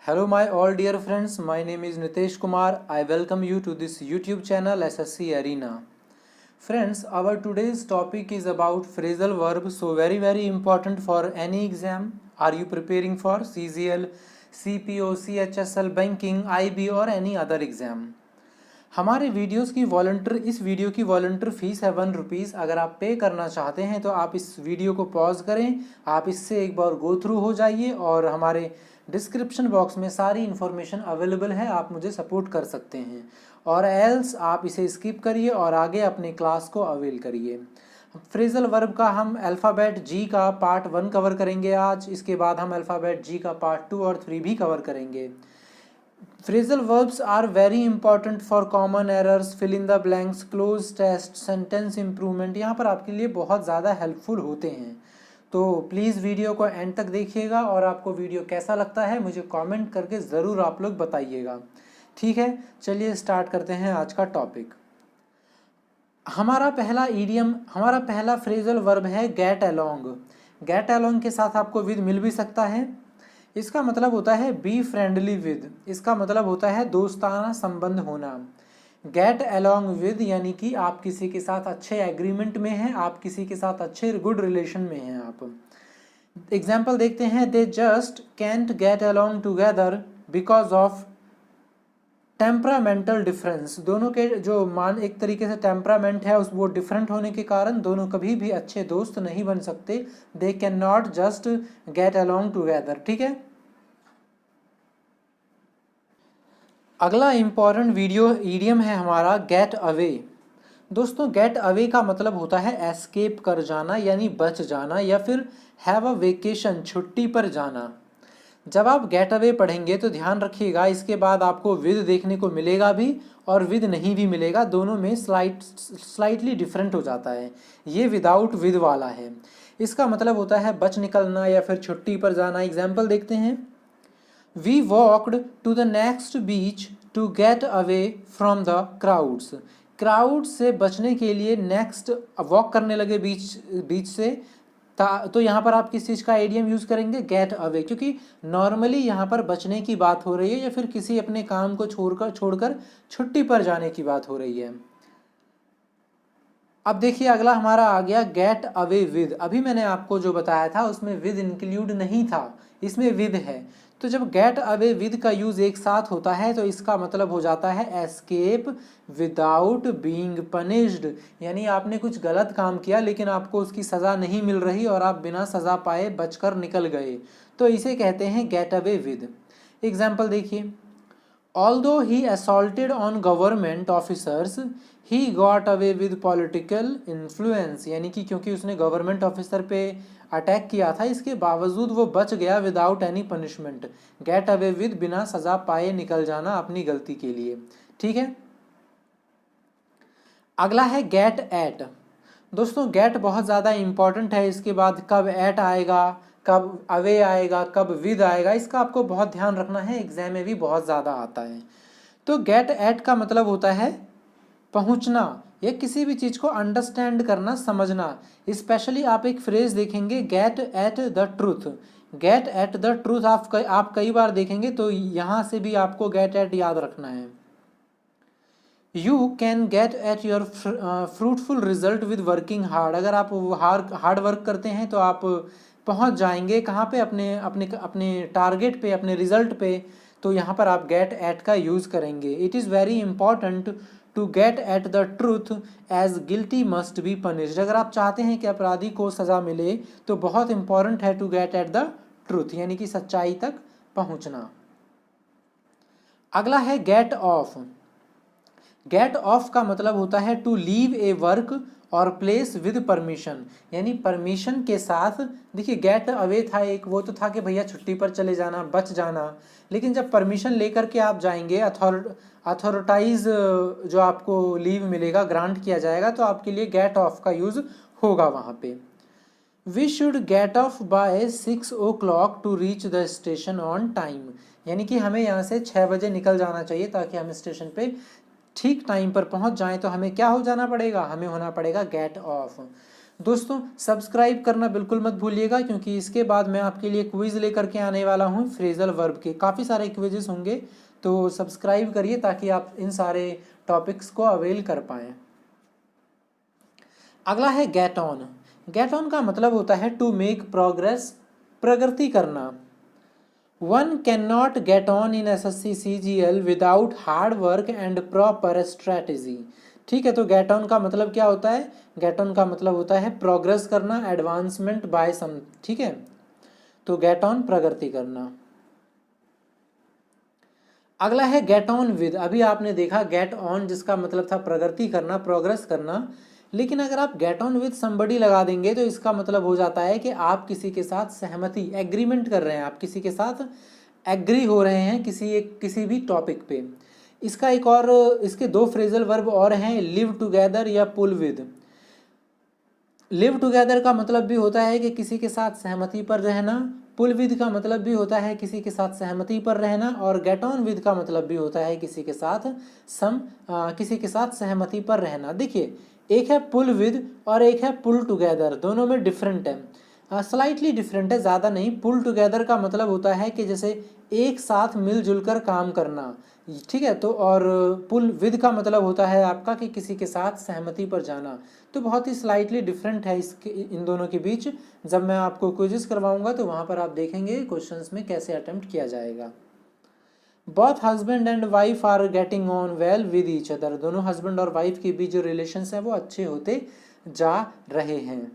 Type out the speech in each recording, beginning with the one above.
Hello my all dear friends, my name is Nitesh Kumar. I welcome you to this YouTube channel SSC Arena. Friends, our today's topic is about phrasal verb, so very important for any exam. Are you preparing for CGL, CPO, CHSL, banking, IB or any other exam? हमारे videos की इस video की volunteer fees है ₹1। अगर आप पे करना चाहते हैं तो आप इस वीडियो को पॉज करें, आप इससे एक बार गो थ्रू हो जाइए और हमारे डिस्क्रिप्शन बॉक्स में सारी इन्फॉर्मेशन अवेलेबल है, आप मुझे सपोर्ट कर सकते हैं। और एल्स आप इसे स्किप करिए और आगे अपने क्लास को अवेल करिए। फ्रेजल वर्ब का हम अल्फ़ाबेट जी का पार्ट 1 कवर करेंगे आज, इसके बाद हम अल्फ़ाबेट जी का पार्ट 2 और 3 भी कवर करेंगे। Phrasal verbs are very important for common errors, fill in the blanks, close test, sentence improvement। यहाँ पर आपके लिए बहुत ज़्यादा हेल्पफुल होते हैं, तो प्लीज़ वीडियो को एंड तक देखिएगा और आपको वीडियो कैसा लगता है मुझे कमेंट करके ज़रूर आप लोग बताइएगा। ठीक है, चलिए स्टार्ट करते हैं आज का टॉपिक। हमारा पहला फ्रेजल वर्ब है गेट अलोंग। गेट अलोंग के साथ आपको विद मिल भी सकता है। इसका मतलब होता है बी फ्रेंडली विद, इसका मतलब होता है दोस्ताना संबंध होना। गेट अलोंग विद यानी कि आप किसी के साथ अच्छे एग्रीमेंट में हैं, आप किसी के साथ अच्छे गुड रिलेशन में हैं आप। एग्जाम्पल देखते हैं, they just can't get along together because of temperamental difference. दोनों के जो एक तरीके से टेम्परामेंट है वो डिफरेंट होने के कारण दोनों कभी भी अच्छे दोस्त नहीं बन सकते। They can not just get along together. ठीक है, अगला इंपॉर्टेंट ईडियम है हमारा गेट अवे। दोस्तों, गेट अवे का मतलब होता है एस्केप कर जाना यानी बच जाना, या फिर हैव अ वेकेशन, छुट्टी पर जाना। जब आप गेट अवे पढ़ेंगे तो ध्यान रखिएगा, इसके बाद आपको विद देखने को मिलेगा भी और विद नहीं भी मिलेगा, दोनों में स्लाइटली डिफरेंट हो जाता है। ये विदाउट विद वाला है, इसका मतलब होता है बच निकलना या फिर छुट्टी पर जाना। एग्जाम्पल देखते हैं, we walked to the next beach to get away from the crowds. Crowd से बचने के लिए नेक्स्ट वॉक करने लगे बीच से। तो यहाँ पर आप किस चीज़ का आइडियम यूज़ करेंगे, गेट अवे, क्योंकि नॉर्मली यहाँ पर बचने की बात हो रही है या फिर किसी अपने काम को छोड़कर छुट्टी पर जाने की बात हो रही है। अब देखिए अगला हमारा आ गया गेट अवे विद। अभी मैंने आपको जो बताया था उसमें विद इंक्लूड नहीं था, इसमें विद है। तो जब गेट अवे विद का यूज एक साथ होता है तो इसका मतलब हो जाता है एस्केप विदाउट बीइंग पनिश्ड, यानी आपने कुछ गलत काम किया लेकिन आपको उसकी सज़ा नहीं मिल रही और आप बिना सज़ा पाए बचकर निकल गए, तो इसे कहते हैं गेट अवे विद। एग्जाम्पल देखिए, Although he assaulted on government officers, he got away with political influence। यानी कि क्योंकि उसने गवर्नमेंट ऑफिसर पे अटैक किया था, इसके बावजूद वो बच गया without any punishment. Get away with, बिना सजा पाए निकल जाना अपनी गलती के लिए। ठीक है, अगला है गेट एट। दोस्तों, गेट बहुत ज़्यादा इंपॉर्टेंट है, इसके बाद कब एट आएगा, कब अवे आएगा, कब विद आएगा, इसका आपको बहुत ध्यान रखना है, एग्जाम में भी बहुत ज़्यादा आता है। तो गेट एट का मतलब होता है पहुंचना या किसी भी चीज़ को अंडरस्टैंड करना, समझना। स्पेशली आप एक फ्रेज देखेंगे, get at the truth. Get at the truth आप कई बार देखेंगे, तो यहाँ से भी आपको गेट एट याद रखना है। You can get at your fruitful result with working hard. अगर आप हार्ड वर्क करते हैं तो आप पहुंच जाएंगे कहाँ पे, अपने अपने अपने टारगेट पे, अपने रिजल्ट पे। तो यहाँ पर आप गेट एट का यूज़ करेंगे। It is very important to get at the truth as guilty must be punished. अगर आप चाहते हैं कि अपराधी को सज़ा मिले तो बहुत इंपॉर्टेंट है to get at the truth, यानी कि सच्चाई तक पहुँचना। अगला है गेट ऑफ। गेट ऑफ का मतलब होता है टू लीव ए वर्क और प्लेस विद परमिशन, यानी परमिशन के साथ। देखिए, गेट अवे था एक, वो तो था कि भैया छुट्टी पर चले जाना, बच जाना, लेकिन जब परमिशन लेकर के आप जाएंगे, अथॉरिटाइज जो आपको लीव मिलेगा, ग्रांट किया जाएगा, तो आपके लिए गेट ऑफ का यूज़ होगा वहाँ पे। We should get off by 6 o'clock to reach the station on time, यानी कि हमें यहाँ से 6 बजे निकल जाना चाहिए ताकि हम स्टेशन पे ठीक टाइम पर पहुंच जाएं। तो हमें क्या हो जाना पड़ेगा, हमें होना पड़ेगा गेट ऑफ। दोस्तों सब्सक्राइब करना बिल्कुल मत भूलिएगा, क्योंकि इसके बाद मैं आपके लिए क्विज लेकर के आने वाला हूँ फ्रेजल वर्ब के। काफ़ी सारे क्विजेस होंगे, तो सब्सक्राइब करिए ताकि आप इन सारे टॉपिक्स को अवेल कर पाएँ। अगला है गेट ऑन। गेट ऑन का मतलब होता है टू मेक प्रोग्रेस, प्रगति करना। One can not get on in SSC CGL without hard work and proper strategy. ठीक है, तो गेट ऑन का मतलब क्या होता है? गेट ऑन का मतलब होता है प्रोग्रेस करना, एडवांसमेंट बाय सम। ठीक है, तो गेट ऑन प्रगति करना। अगला है गेट ऑन विद। अभी आपने देखा गेट ऑन जिसका मतलब था प्रगति करना, प्रोग्रेस करना, लेकिन अगर आप गेट ऑन विद समबडी लगा देंगे तो इसका मतलब हो जाता है कि आप किसी के साथ सहमति, एग्रीमेंट कर रहे हैं, आप किसी के साथ एग्री हो रहे हैं किसी भी टॉपिक पे। इसका एक और, इसके दो फ्रेजल वर्ब और हैं, लिव टुगेदर या पुल विद। लिव टुगेदर का मतलब भी होता है कि किसी के साथ सहमति पर रहना, पुल विद का मतलब भी होता है किसी के साथ सहमति पर रहना, और गेट ऑन विद का मतलब भी होता है किसी के साथ किसी के साथ सहमति पर रहना। देखिए, एक है पुल विद और एक है पुल टुगेदर, दोनों में डिफरेंट है, स्लाइटली डिफरेंट है, ज़्यादा नहीं। पुल टुगेदर का मतलब होता है कि जैसे एक साथ मिलजुल कर काम करना, ठीक है। तो और पुल विद का मतलब होता है आपका कि किसी के साथ सहमति पर जाना। तो बहुत ही स्लाइटली डिफरेंट है इन दोनों के बीच। जब मैं आपको क्विज़ करवाऊंगा तो वहाँ पर आप देखेंगे क्वेश्चंस में कैसे अटेम्प्ट किया जाएगा। Both husband and wife are getting on well with each other. दोनों हस्बैंड और वाइफ के बीच जो रिलेशंस हैं वो अच्छे होते जा रहे हैं।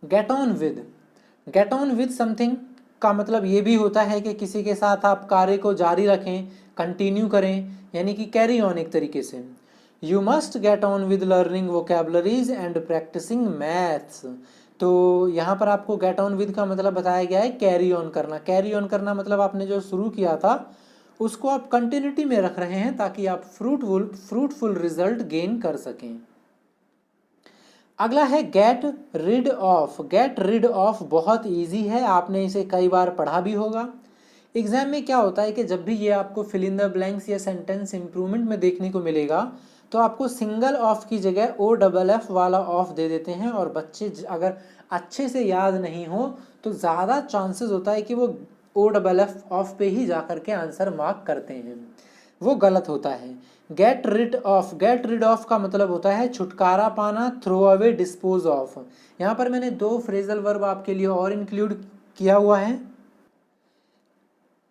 Gate on with, gate on with something का मतलब ये भी होता है कि किसी के साथ आप कार्य को जारी रखें, कंटिन्यू करें, यानी कि कैरी ऑन एक तरीके से। You must get on with learning vocabularies and practising maths. तो यहाँ पर आपको गेट ऑन विद का मतलब बताया गया है कैरी ऑन करना। कैरी ऑन करना मतलब आपने जो शुरू किया था उसको आप कंटिन्यूटी में रख रहे हैं ताकि आप फ्रूटफुल रिजल्ट गेन कर सकें। अगला है get rid of. Get rid of बहुत इजी है, आपने इसे कई बार पढ़ा भी होगा। एग्जाम में क्या होता है कि जब भी ये आपको फिल इन द ब्लैंक्स या सेंटेंस इंप्रूवमेंट में देखने को मिलेगा तो आपको सिंगल ऑफ की जगह OFF वाला ऑफ दे देते हैं, और बच्चे अगर अच्छे से याद नहीं हो तो ज़्यादा चांसेस होता है कि वो OFF ऑफ पे ही जा करके आंसर मार्क करते हैं, वो गलत होता है। Get rid of, get rid of का मतलब होता है छुटकारा पाना, थ्रो अवे, डिस्पोज ऑफ। यहाँ पर मैंने दो फ्रेजल वर्ब आपके लिए और इंक्लूड किया हुआ है।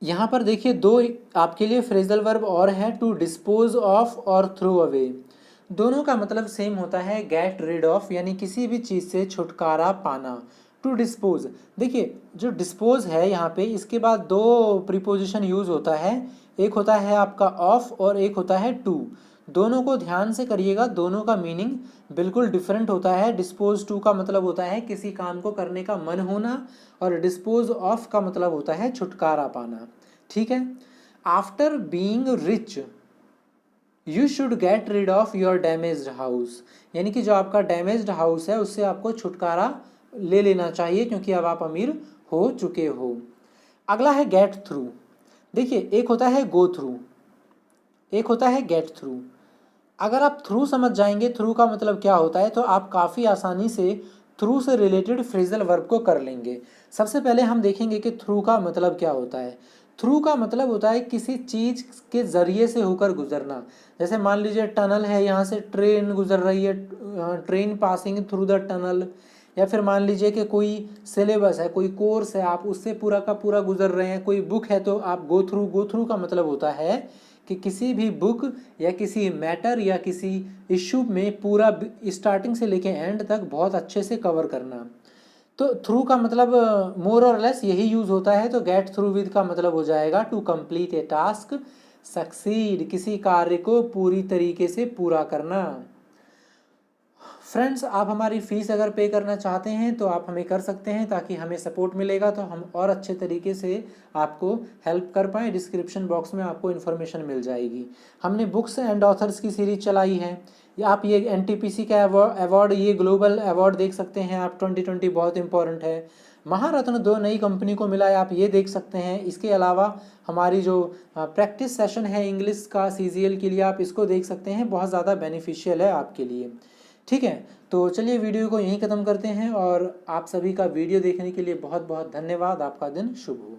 यहाँ पर देखिए दो आपके लिए फ्रेजल वर्ब और है, टू डिस्पोज ऑफ और थ्रो अवे। दोनों का मतलब सेम होता है, गेट रिड ऑफ यानी किसी भी चीज़ से छुटकारा पाना। टू डिस्पोज, देखिए जो डिस्पोज है यहाँ पे इसके बाद दो प्रीपोजिशन यूज होता है, एक होता है आपका ऑफ और एक होता है टू। दोनों को ध्यान से करिएगा, दोनों का मीनिंग बिल्कुल डिफरेंट होता है। डिस्पोज टू का मतलब होता है किसी काम को करने का मन होना, और डिस्पोज ऑफ का मतलब होता है छुटकारा पाना। ठीक है। After being rich you should get rid of your damaged house, यानी कि जो आपका डैमेज्ड हाउस है उससे आपको छुटकारा ले लेना चाहिए क्योंकि अब आप अमीर हो चुके हो। अगला है गेट थ्रू। देखिए एक होता है गो थ्रू, एक होता है गेट थ्रू। अगर आप थ्रू समझ जाएंगे थ्रू का मतलब क्या होता है तो आप काफ़ी आसानी से थ्रू से रिलेटेड फ्रेजल वर्ब को कर लेंगे। सबसे पहले हम देखेंगे कि थ्रू का मतलब क्या होता है। थ्रू का मतलब होता है किसी चीज़ के ज़रिए से होकर गुजरना। जैसे मान लीजिए टनल है, यहाँ से ट्रेन गुजर रही है, train passing through the tunnel. या फिर मान लीजिए कि कोई सिलेबस है, कोई कोर्स है, आप उससे पूरा का पूरा गुजर रहे हैं। कोई बुक है तो आप गो थ्रू। गो थ्रू का मतलब होता है कि किसी भी बुक या किसी मैटर या किसी इशू में पूरा स्टार्टिंग से लेके एंड तक बहुत अच्छे से कवर करना। तो थ्रू का मतलब मोर और लेस यही यूज होता है। तो गेट थ्रू विद का मतलब हो जाएगा to complete a task, succeed, किसी कार्य को पूरी तरीके से पूरा करना। फ्रेंड्स, आप हमारी फ़ीस अगर पे करना चाहते हैं तो आप हमें कर सकते हैं, ताकि हमें सपोर्ट मिलेगा तो हम और अच्छे तरीके से आपको हेल्प कर पाएँ। डिस्क्रिप्शन बॉक्स में आपको इन्फॉर्मेशन मिल जाएगी। हमने बुक्स एंड ऑथर्स की सीरीज चलाई है, या आप ये NTPC का अवार्ड, ये ग्लोबल अवार्ड देख सकते हैं आप, 2020 बहुत इंपॉर्टेंट है। महारत्न 2 नई कंपनी को मिला है, आप ये देख सकते हैं। इसके अलावा हमारी जो प्रैक्टिस सेशन है इंग्लिश का CGL के लिए, आप इसको देख सकते हैं, बहुत ज़्यादा बेनिफिशियल है आपके लिए। ठीक है, तो चलिए वीडियो को यहीं ख़त्म करते हैं और आप सभी का वीडियो देखने के लिए बहुत बहुत धन्यवाद। आपका दिन शुभ हो।